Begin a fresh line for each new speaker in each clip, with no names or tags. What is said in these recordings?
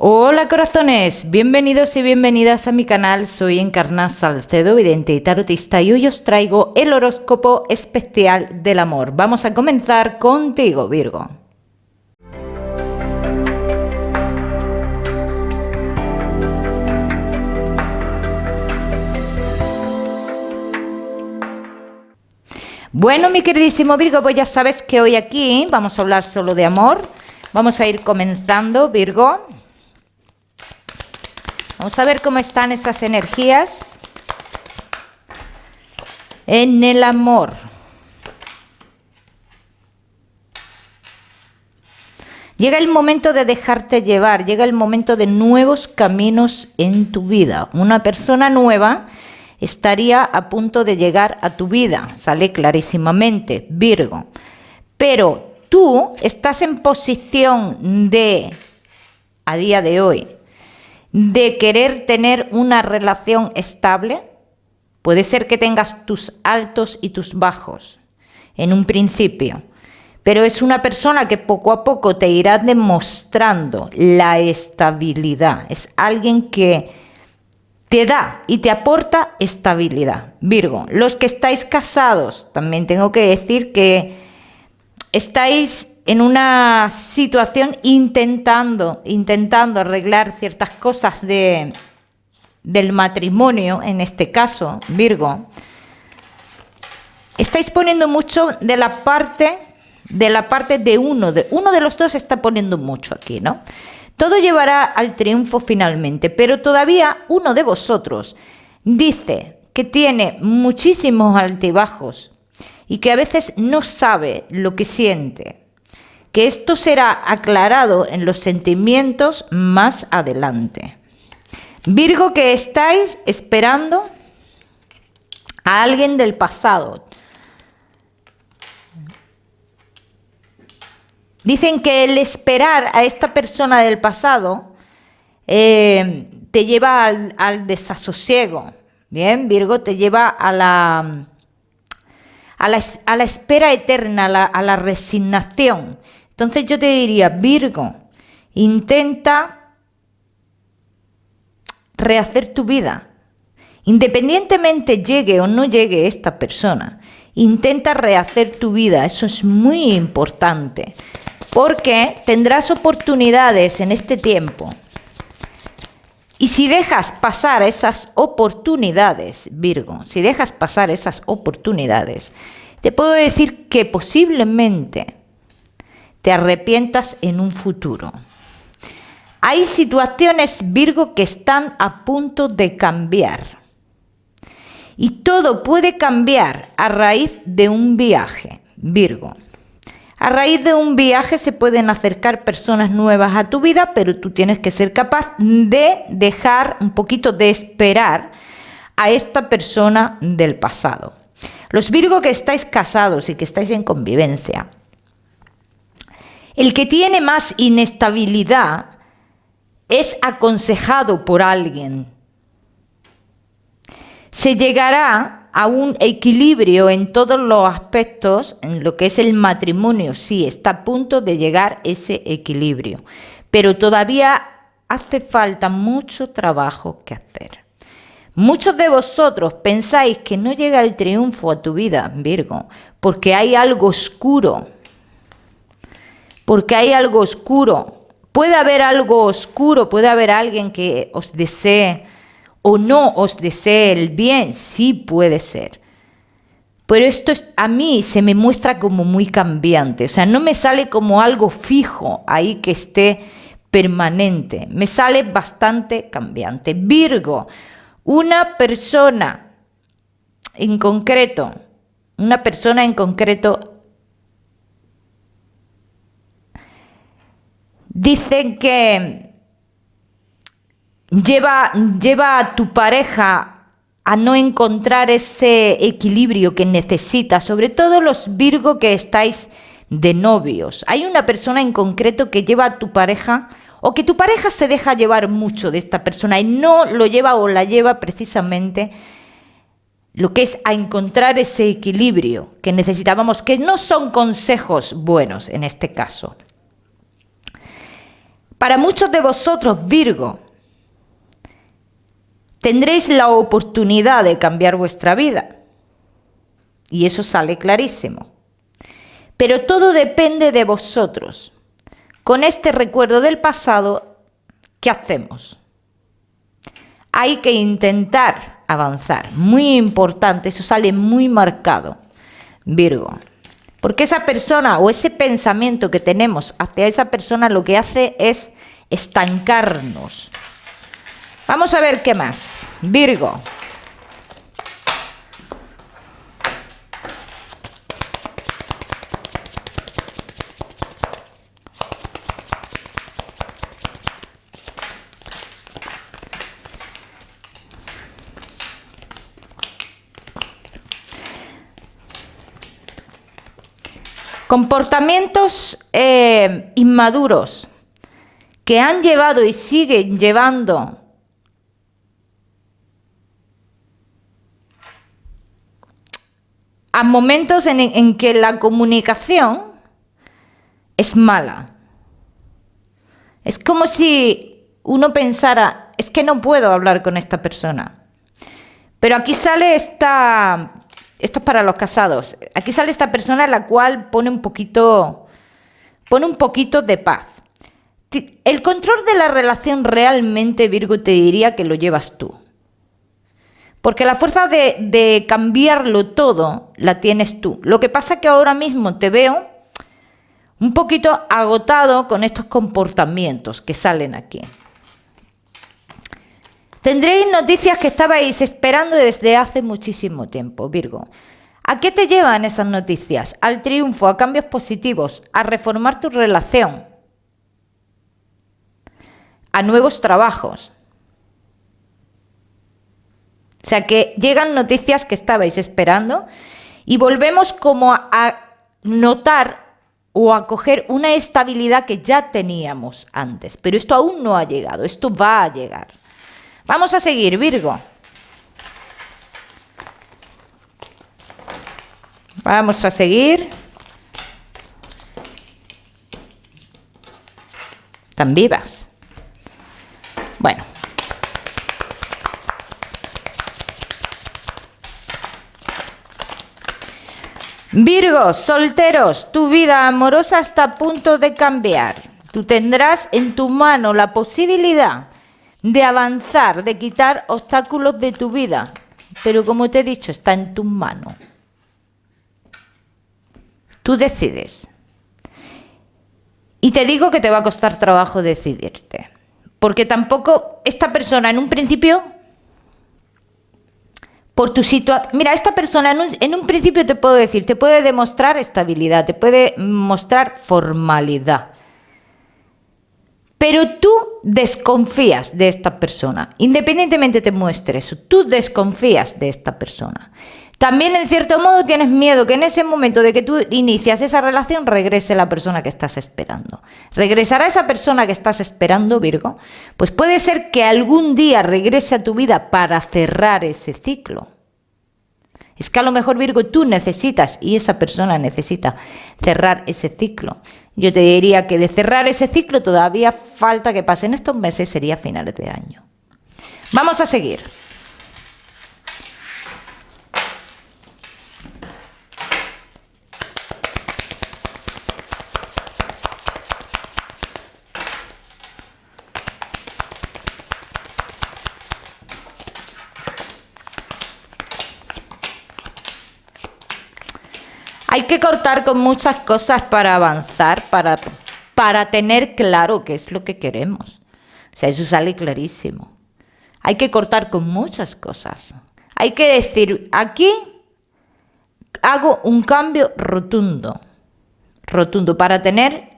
Hola corazones, bienvenidos y bienvenidas a mi canal. Soy Encarna Salcedo, vidente y tarotista, y hoy os traigo el horóscopo especial del amor. Vamos a comenzar contigo, Virgo. Bueno, mi queridísimo Virgo, pues ya sabes que hoy aquí vamos a hablar solo de amor. Vamos a ir comenzando, Virgo. Vamos a ver cómo están esas energías en el amor. Llega el momento de dejarte llevar, llega el momento de nuevos caminos en tu vida. Una persona nueva estaría a punto de llegar a tu vida, sale clarísimamente, Virgo. Pero tú estás en posición de, a día de hoy, de querer tener una relación estable. Puede ser que tengas tus altos y tus bajos en un principio, pero es una persona que poco a poco te irá demostrando la estabilidad. Es alguien que te da y te aporta estabilidad, Virgo. Los que estáis casados, también tengo que decir que estáis en una situación intentando arreglar ciertas cosas del matrimonio, en este caso, Virgo. Estáis poniendo mucho de la parte de uno de los dos está poniendo mucho aquí, ¿no? Todo llevará al triunfo finalmente, pero todavía uno de vosotros dice que tiene muchísimos altibajos y que a veces no sabe lo que siente. Que esto será aclarado en los sentimientos más adelante. Virgo, que estáis esperando a alguien del pasado. Dicen que el esperar a esta persona del pasado te lleva al desasosiego. Bien, Virgo, te lleva a la espera eterna, a la resignación. Entonces yo te diría, Virgo, intenta rehacer tu vida. Independientemente llegue o no llegue esta persona, intenta rehacer tu vida. Eso es muy importante, porque tendrás oportunidades en este tiempo. Y si dejas pasar esas oportunidades, Virgo, si dejas pasar esas oportunidades, te puedo decir que posiblemente te arrepientas en un futuro. Hay situaciones, Virgo, que están a punto de cambiar. Y todo puede cambiar a raíz de un viaje, Virgo. A raíz de un viaje se pueden acercar personas nuevas a tu vida, pero tú tienes que ser capaz de dejar un poquito de esperar a esta persona del pasado. Los Virgo que estáis casados y que estáis en convivencia, el que tiene más inestabilidad es aconsejado por alguien. Se llegará a un equilibrio en todos los aspectos, en lo que es el matrimonio. Sí, está a punto de llegar ese equilibrio, pero todavía hace falta mucho trabajo que hacer. Muchos de vosotros pensáis que no llega el triunfo a tu vida, Virgo, porque hay algo oscuro. Porque hay algo oscuro. Puede haber algo oscuro, puede haber alguien que os desee o no os desee el bien, sí puede ser. Pero esto a mí se me muestra como muy cambiante, o sea, no me sale como algo fijo ahí que esté permanente, me sale bastante cambiante. Virgo, una persona en concreto, dicen que lleva a tu pareja a no encontrar ese equilibrio que necesita, sobre todo los Virgo que estáis de novios. Hay una persona en concreto que lleva a tu pareja, o que tu pareja se deja llevar mucho de esta persona y no lo lleva o la lleva precisamente lo que es a encontrar ese equilibrio que necesitábamos, que no son consejos buenos en este caso. Para muchos de vosotros, Virgo, tendréis la oportunidad de cambiar vuestra vida. Y eso sale clarísimo. Pero todo depende de vosotros. Con este recuerdo del pasado, ¿qué hacemos? Hay que intentar avanzar. Muy importante, eso sale muy marcado, Virgo. Porque esa persona o ese pensamiento que tenemos hacia esa persona lo que hace es estancarnos. Vamos a ver qué más. Virgo. Comportamientos inmaduros que han llevado y siguen llevando a momentos en que la comunicación es mala. Es como si uno pensara, es que no puedo hablar con esta persona. Pero aquí sale esto es para los casados, aquí sale esta persona la cual pone un poquito de paz. El control de la relación realmente, Virgo, te diría que lo llevas tú. Porque la fuerza de cambiarlo todo la tienes tú. Lo que pasa es que ahora mismo te veo un poquito agotado con estos comportamientos que salen aquí. Tendréis noticias que estabais esperando desde hace muchísimo tiempo, Virgo. ¿A qué te llevan esas noticias? Al triunfo, a cambios positivos, a reformar tu relación, a nuevos trabajos. O sea que llegan noticias que estabais esperando y volvemos como a notar o a coger una estabilidad que ya teníamos antes. Pero esto aún no ha llegado, esto va a llegar. Vamos a seguir, Virgo. Vamos a seguir. Están vivas. Bueno. Virgo, solteros, tu vida amorosa está a punto de cambiar. Tú tendrás en tu mano la posibilidad de avanzar, de quitar obstáculos de tu vida. Pero como te he dicho, está en tus manos. Tú decides. Y te digo que te va a costar trabajo decidirte. Porque tampoco esta persona en un principio, por tu situación... Mira, esta persona en un principio te puedo decir, te puede demostrar estabilidad, te puede mostrar formalidad. Pero tú desconfías de esta persona. Independientemente te muestre eso, tú desconfías de esta persona. También, en cierto modo, tienes miedo que en ese momento de que tú inicias esa relación regrese la persona que estás esperando. ¿Regresará esa persona que estás esperando, Virgo? Pues puede ser que algún día regrese a tu vida para cerrar ese ciclo. Es que a lo mejor, Virgo, tú necesitas y esa persona necesita cerrar ese ciclo. Yo te diría que de cerrar ese ciclo todavía falta que pasen estos meses, sería finales de año. Vamos a seguir. Hay que cortar con muchas cosas para avanzar, para tener claro qué es lo que queremos. O sea, eso sale clarísimo. Hay que cortar con muchas cosas. Hay que decir, aquí hago un cambio rotundo, para tener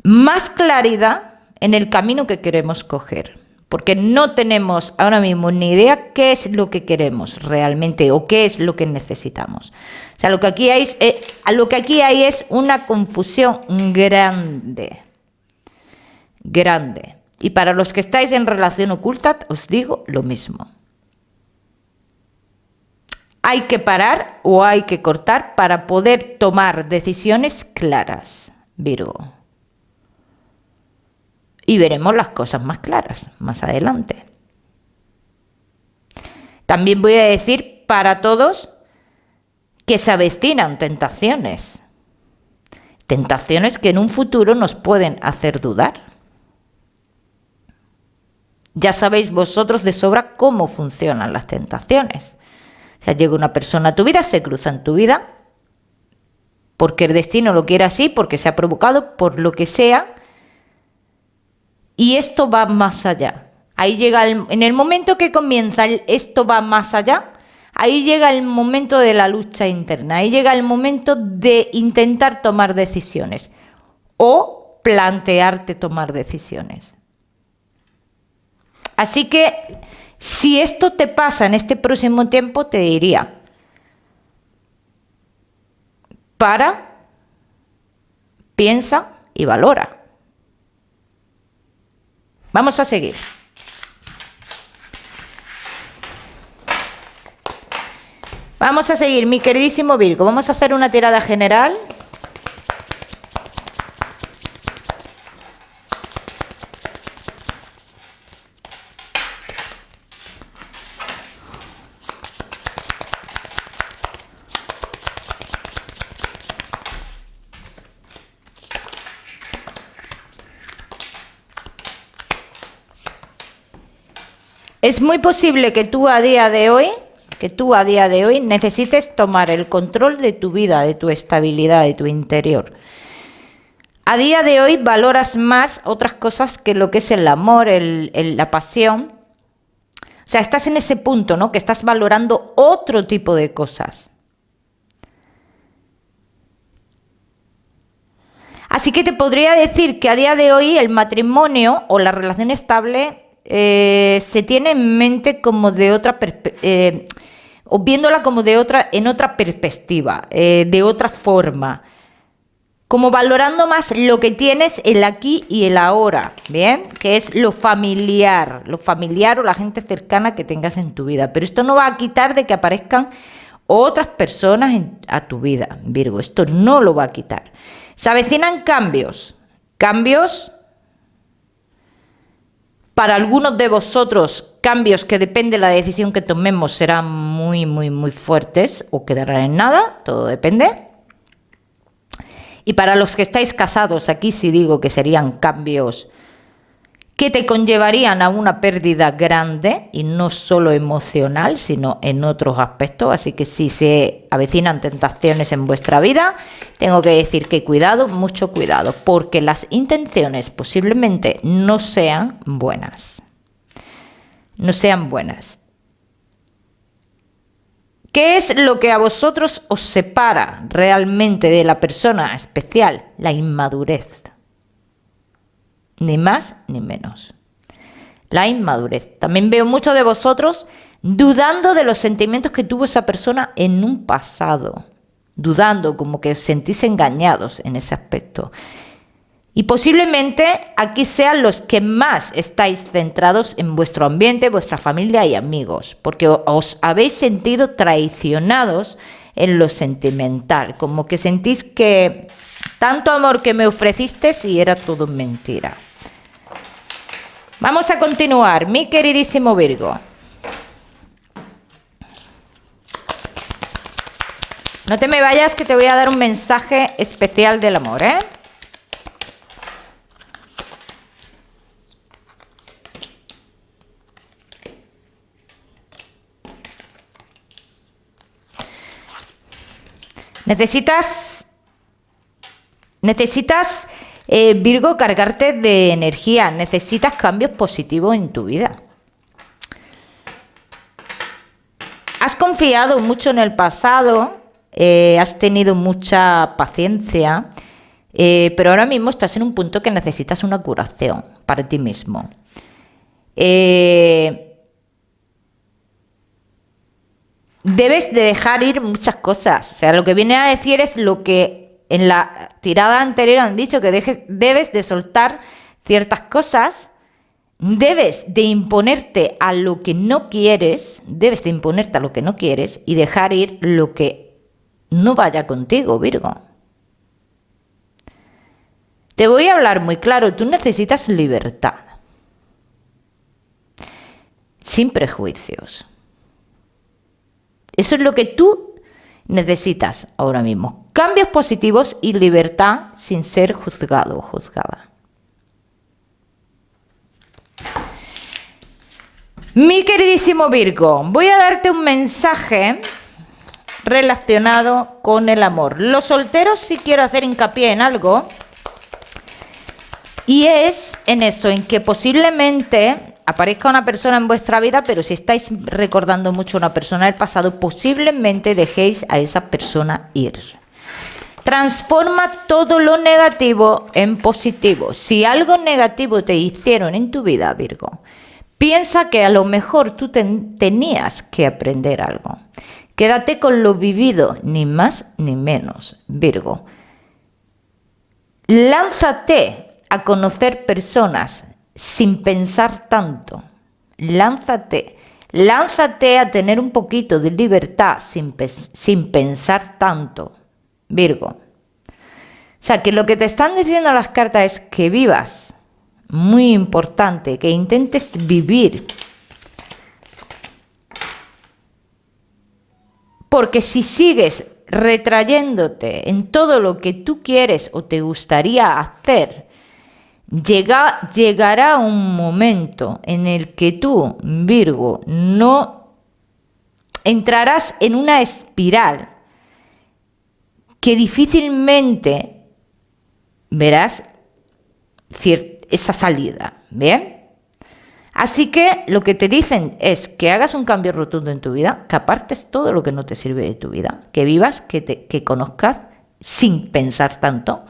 más claridad en el camino que queremos coger. Porque no tenemos ahora mismo ni idea qué es lo que queremos realmente o qué es lo que necesitamos. O sea, lo que aquí hay es una confusión grande. Grande. Y para los que estáis en relación oculta, os digo lo mismo. Hay que parar o hay que cortar para poder tomar decisiones claras, Virgo. y veremos las cosas más claras más adelante. También voy a decir para todos que se avecinan tentaciones. Tentaciones que en un futuro nos pueden hacer dudar. Ya sabéis vosotros de sobra cómo funcionan las tentaciones. O sea, llega una persona a tu vida, se cruza en tu vida, porque el destino lo quiere así, porque se ha provocado, por lo que sea, y esto va más allá. Ahí llega en el momento que comienza esto va más allá, ahí llega el momento de la lucha interna, ahí llega el momento de intentar tomar decisiones o plantearte tomar decisiones. Así que si esto te pasa en este próximo tiempo, te diría, piensa y valora. Vamos a seguir. Vamos a seguir, mi queridísimo Virgo. Vamos a hacer una tirada general. Es muy posible que tú a día de hoy necesites tomar el control de tu vida, de tu estabilidad, de tu interior. A día de hoy valoras más otras cosas que lo que es el amor, la pasión. O sea, estás en ese punto, ¿no? Que estás valorando otro tipo de cosas. Así que te podría decir que a día de hoy el matrimonio o la relación estable se tiene en mente como de otra o viéndola como en otra perspectiva, de otra forma, como valorando más lo que tienes el aquí y el ahora, ¿bien? Que es lo familiar o la gente cercana que tengas en tu vida. Pero esto no va a quitar de que aparezcan otras personas a tu vida, Virgo. Esto no lo va a quitar. Se avecinan cambios. Para algunos de vosotros, cambios que depende de la decisión que tomemos serán muy, muy, muy fuertes o quedarán en nada, todo depende. Y para los que estáis casados, aquí sí digo que serían cambios que te conllevarían a una pérdida grande y no solo emocional, sino en otros aspectos. Así que si se avecinan tentaciones en vuestra vida, tengo que decir que cuidado, mucho cuidado, porque las intenciones posiblemente no sean buenas. No sean buenas. ¿Qué es lo que a vosotros os separa realmente de la persona especial? La inmadurez. Ni más ni menos. La inmadurez. También veo muchos de vosotros dudando de los sentimientos que tuvo esa persona en un pasado. Dudando, como que os sentís engañados en ese aspecto. Y posiblemente aquí sean los que más estáis centrados en vuestro ambiente, vuestra familia y amigos. Porque os habéis sentido traicionados en lo sentimental. Como que sentís que tanto amor que me ofreciste y era todo mentira. Vamos a continuar, mi queridísimo Virgo. No te me vayas, que te voy a dar un mensaje especial del amor, ¿eh? Necesitas Virgo, cargarte de energía. Necesitas cambios positivos en tu vida. Has confiado mucho en el pasado, has tenido mucha paciencia, pero ahora mismo estás en un punto que necesitas una curación para ti mismo. Debes de dejar ir muchas cosas. O sea, lo que viene a decir es lo que en la tirada anterior han dicho, que debes de soltar ciertas cosas, debes de imponerte a lo que no quieres, y dejar ir lo que no vaya contigo, Virgo. Te voy a hablar muy claro, tú necesitas libertad, sin prejuicios. Eso es lo que tú necesitas ahora mismo. Cambios positivos y libertad sin ser juzgado o juzgada. Mi queridísimo Virgo, voy a darte un mensaje relacionado con el amor. Los solteros sí quiero hacer hincapié en algo. Y es en eso, en que posiblemente aparezca una persona en vuestra vida, pero si estáis recordando mucho a una persona del pasado, posiblemente dejéis a esa persona ir. Transforma todo lo negativo en positivo. Si algo negativo te hicieron en tu vida, Virgo, piensa que a lo mejor tú tenías que aprender algo. Quédate con lo vivido, ni más ni menos, Virgo. Lánzate a conocer personas sin pensar tanto. Lánzate a tener un poquito de libertad sin pensar tanto, Virgo. O sea, que lo que te están diciendo las cartas es que vivas, muy importante, que intentes vivir. Porque si sigues retrayéndote en todo lo que tú quieres o te gustaría hacer, llegará un momento en el que tú, Virgo, no entrarás en una espiral que difícilmente verás esa salida, ¿bien? Así que lo que te dicen es que hagas un cambio rotundo en tu vida, que apartes todo lo que no te sirve de tu vida, que vivas, que conozcas sin pensar tanto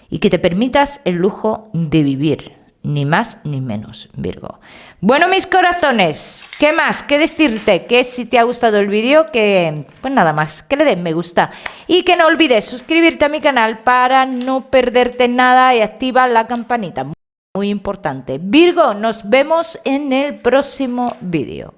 y que te permitas el lujo de vivir, ni más ni menos, Virgo. Bueno, mis corazones, ¿qué más? ¿Qué decirte? Que si te ha gustado el vídeo, que pues nada más, que le des me gusta y que no olvides suscribirte a mi canal para no perderte nada y activa la campanita. Muy importante. Virgo, nos vemos en el próximo vídeo.